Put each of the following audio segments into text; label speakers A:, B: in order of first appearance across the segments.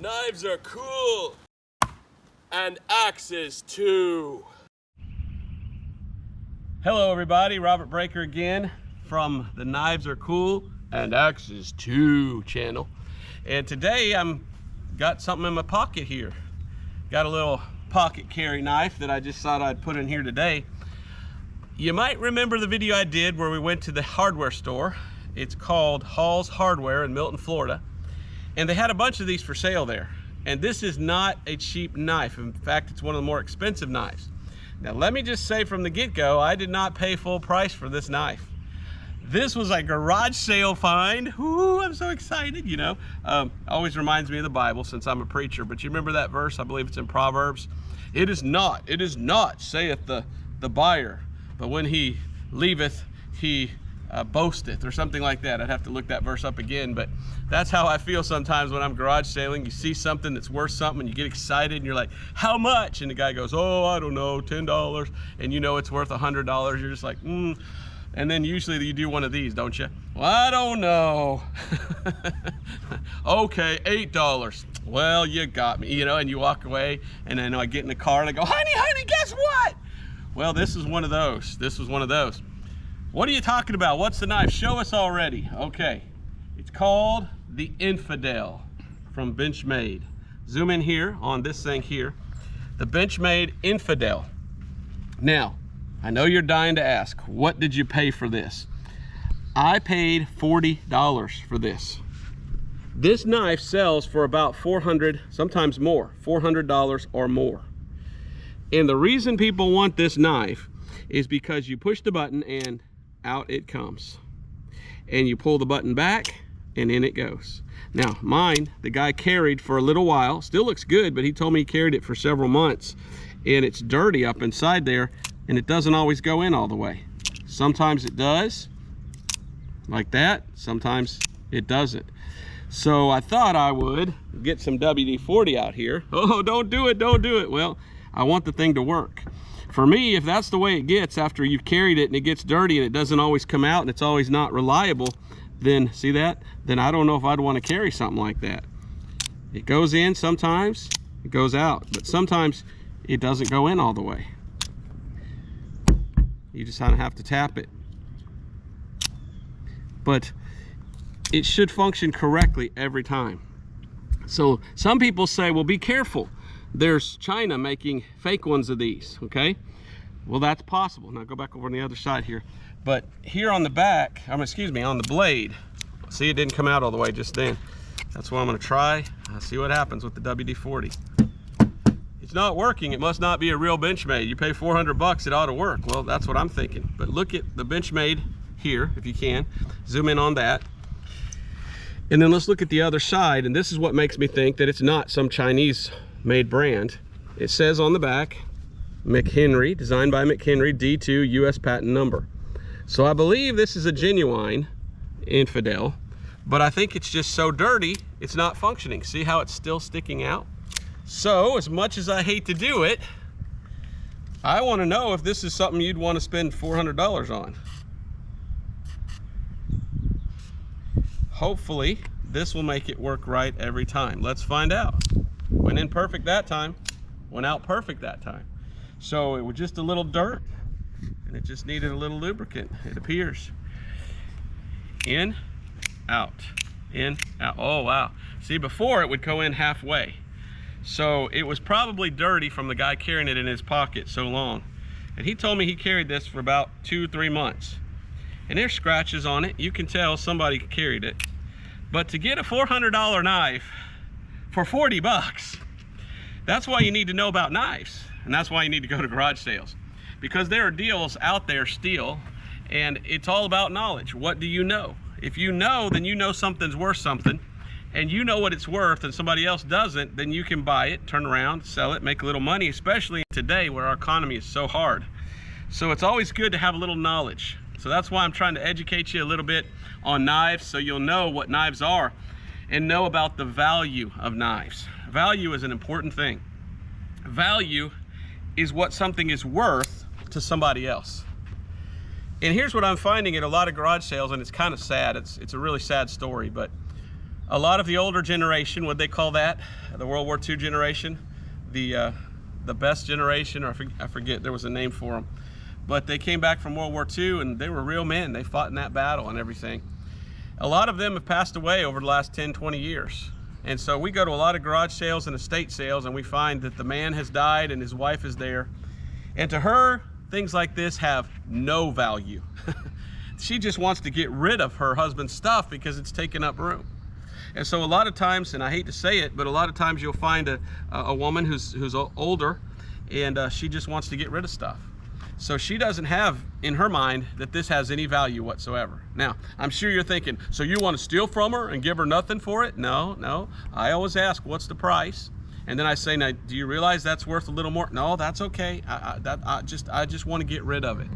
A: Knives are cool. And axes too. Hello everybody, Robert Breaker again from the Knives Are Cool and Axes Too channel. And today got something in my pocket here. Got a little pocket carry knife that I just thought I'd put in here today. You might remember the video I did where we went to the hardware store. It's called Hall's Hardware in Milton, Florida. And they had a bunch of these for sale there. And this is not a cheap knife. In fact, it's one of the more expensive knives. Now, let me just say from the get-go, I did not pay full price for this knife. This was a garage sale find. Ooh, I'm so excited, you know. Always reminds me of the Bible since I'm a preacher. But you remember that verse? I believe it's in Proverbs. It is not, saith the buyer, but when he leaveth, he boasteth, or something like that. I'd have to look that verse up again, but that's how I feel sometimes when I'm garage sailing. You see something that's worth something and you get excited and you're like, how much? And the guy goes, oh, I don't know, $10. And you know it's worth $100. You're just like, And then usually you do one of these, don't you? Well, I don't know. Okay, $8. Well, you got me, you know, and you walk away, and then I get in the car and I go, honey, guess what? Well, this is one of those. This was one of those. What are you talking about? What's the knife? Show us already. Okay, it's called the Infidel from Benchmade. Zoom in here on this thing here, the Benchmade Infidel. Now, I know you're dying to ask, what did you pay for this? I paid $40 for this. This knife sells for about $400, sometimes more, $400 or more. And the reason people want this knife is because you push the button and out it comes. And you pull the button back and in it goes. Now mine, the guy carried for a little while, still looks good, but he told me he carried it for several months. And it's dirty up inside there, and it doesn't always go in all the way. Sometimes it does, like that. Sometimes it doesn't. So I thought I would get some WD-40 out here. Oh, don't do it, don't do it. Well, I want the thing to work. For me, if that's the way it gets after you've carried it and it gets dirty and it doesn't always come out and it's always not reliable, then, see that? Then I don't know if I'd want to carry something like that. It goes in sometimes, it goes out, but sometimes it doesn't go in all the way. You just kind of have to tap it. But it should function correctly every time. So some people say, well, be careful. There's China making fake ones of these, okay? Well, that's possible. Now go back over on the other side here. But here on the back, on the blade, see, it didn't come out all the way just then. That's what I'm gonna try. See what happens with the WD-40. It's not working. It must not be a real Benchmade. You pay 400 bucks, it ought to work. Well, that's what I'm thinking. But look at the Benchmade here, if you can. Zoom in on that. And then let's look at the other side. And this is what makes me think that it's not some Chinese made brand. It says on the back, McHenry, designed by McHenry, D2 US patent number. So I believe this is a genuine Infidel, but I think it's just so dirty, it's not functioning. See how it's still sticking out? So as much as I hate to do it, I want to know if this is something you'd want to spend $400 on. Hopefully this will make it work right every time. Let's find out. Went in perfect that time, went out perfect that time. So it was just a little dirt and it just needed a little lubricant, it appears. In, out, in, out. Oh wow. See, before it would go in halfway. So it was probably dirty from the guy carrying it in his pocket so long. And he told me he carried this for about 2-3 months. And there's scratches on it. You can tell somebody carried it. But to get a $400 knife for 40 bucks, that's why you need to know about knives. And that's why you need to go to garage sales. Because there are deals out there still, and it's all about knowledge. What do you know? If you know, then you know something's worth something, and you know what it's worth and somebody else doesn't, then you can buy it, turn around, sell it, make a little money, especially today where our economy is so hard. So it's always good to have a little knowledge. So that's why I'm trying to educate you a little bit on knives, so you'll know what knives are and know about the value of knives. Value is an important thing. Value is what something is worth to somebody else. And here's what I'm finding at a lot of garage sales, and it's kind of sad. It's a really sad story, but A lot of the older generation, what they call that, the World War II generation, the best generation, or I forget, there was a name for them. But they came back from World War II and they were real men. They fought in that battle and everything. A lot of them have passed away over the last 10, 20 years. And so we go to a lot of garage sales and estate sales and we find that the man has died and his wife is there. And to her, things like this have no value. She just wants to get rid of her husband's stuff because it's taking up room. And so a lot of times, and I hate to say it, but a lot of times you'll find a woman who's older and she just wants to get rid of stuff. So she doesn't have in her mind that this has any value whatsoever. Now, I'm sure you're thinking, so you want to steal from her and give her nothing for it? No, no. I always ask, what's the price? And then I say, now, do you realize that's worth a little more? No, that's okay. I just want to get rid of it.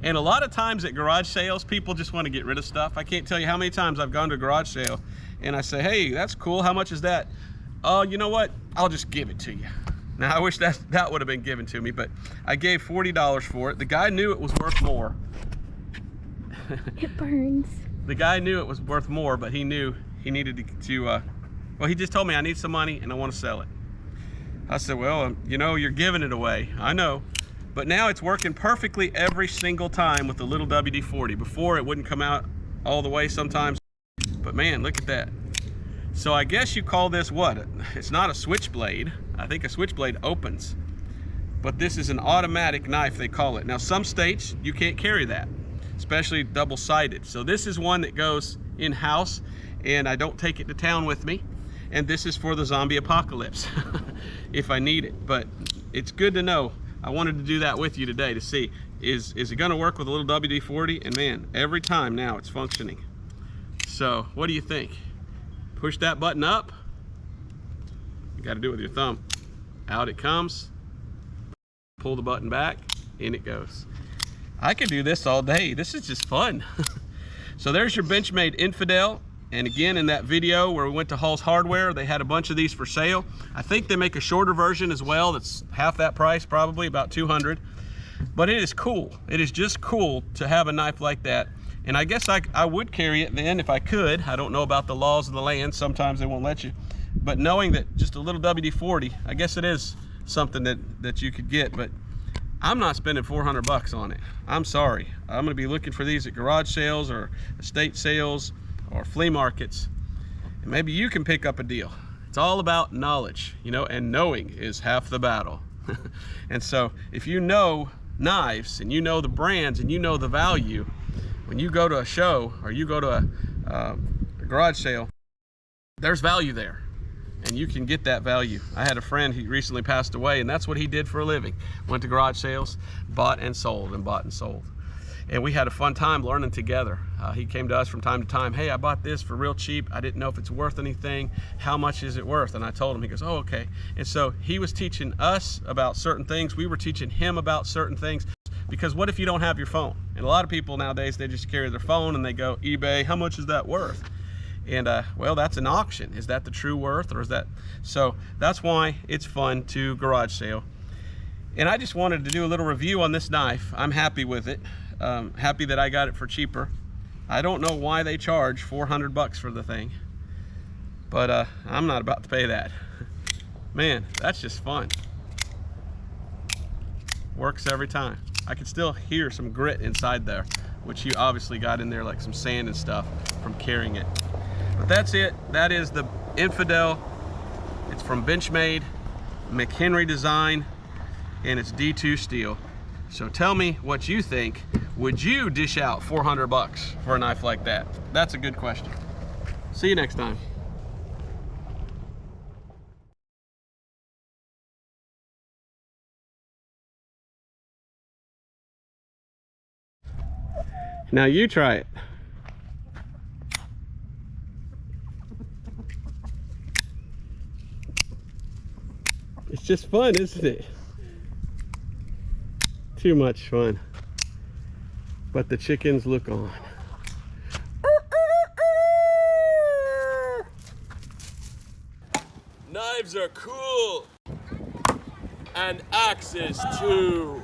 A: And a lot of times at garage sales, people just want to get rid of stuff. I can't tell you how many times I've gone to a garage sale and I say, hey, that's cool. How much is that? Oh, you know what? I'll just give it to you. Now, I wish that would have been given to me, but I gave $40 for it. The guy knew it was worth more.
B: It burns.
A: The guy knew it was worth more, but he knew he needed to well, he just told me, I need some money and I want to sell it. I said, well, you know, you're giving it away. I know. But now it's working perfectly every single time with the little WD-40. Before, it wouldn't come out all the way sometimes. But man, look at that. So I guess you call this what? It's not a switchblade. I think a switchblade opens. But this is an automatic knife, they call it. Now, some states, you can't carry that, especially double-sided. So this is one that goes in-house, and I don't take it to town with me. And this is for the zombie apocalypse, if I need it. But it's good to know. I wanted to do that with you today to see, is it gonna work with a little WD-40? And man, every time now it's functioning. So what do you think? Push that button up. You gotta do it with your thumb. Out it comes. Pull the button back, in it goes. I could do this all day. This is just fun. So there's your Benchmade Infidel. And again, in that video where we went to Hall's Hardware, they had a bunch of these for sale. I think they make a shorter version as well that's half that price, probably about $200. But it is cool. It is just cool to have a knife like that. And I guess I would carry it then if I could. I don't know about the laws of the land. Sometimes they won't let you. But knowing that just a little WD-40, I guess it is something that you could get. But I'm not spending 400 bucks on it. I'm sorry. I'm gonna be looking for these at garage sales or estate sales or flea markets, and maybe you can pick up a deal. It's all about knowledge, you know, and knowing is half the battle. And so if you know knives and you know the brands and you know the value, when you go to a show or you go to a garage sale, there's value there and you can get that value. I had a friend, he recently passed away, and that's what he did for a living. Went to garage sales, bought and sold and bought and sold. And we had a fun time learning together. He came to us from time to time. Hey, I bought this for real cheap. I didn't know if it's worth anything. How much is it worth? And I told him. He goes, oh, okay. And so he was teaching us about certain things. We were teaching him about certain things. Because what if you don't have your phone? And a lot of people nowadays, they just carry their phone and they go, eBay, how much is that worth? And well, that's an auction. Is that the true worth, or is that? So that's why it's fun to garage sale. And I just wanted to do a little review on this knife. I'm happy with it. Happy that I got it for cheaper. I don't know why they charge 400 bucks for the thing, but I'm not about to pay that. Man, that's just fun. Works every time. I can still hear some grit inside there, which you obviously got in there like some sand and stuff from carrying it. But that's it. That is the Infidel. It's from Benchmade, McHenry design, and it's D2 steel. So tell me what you think. Would you dish out 400 bucks for a knife like that? That's a good question. See you next time. Now you try it. It's just fun, isn't it? Too much fun. But the chickens look on. Knives are cool. And axes too.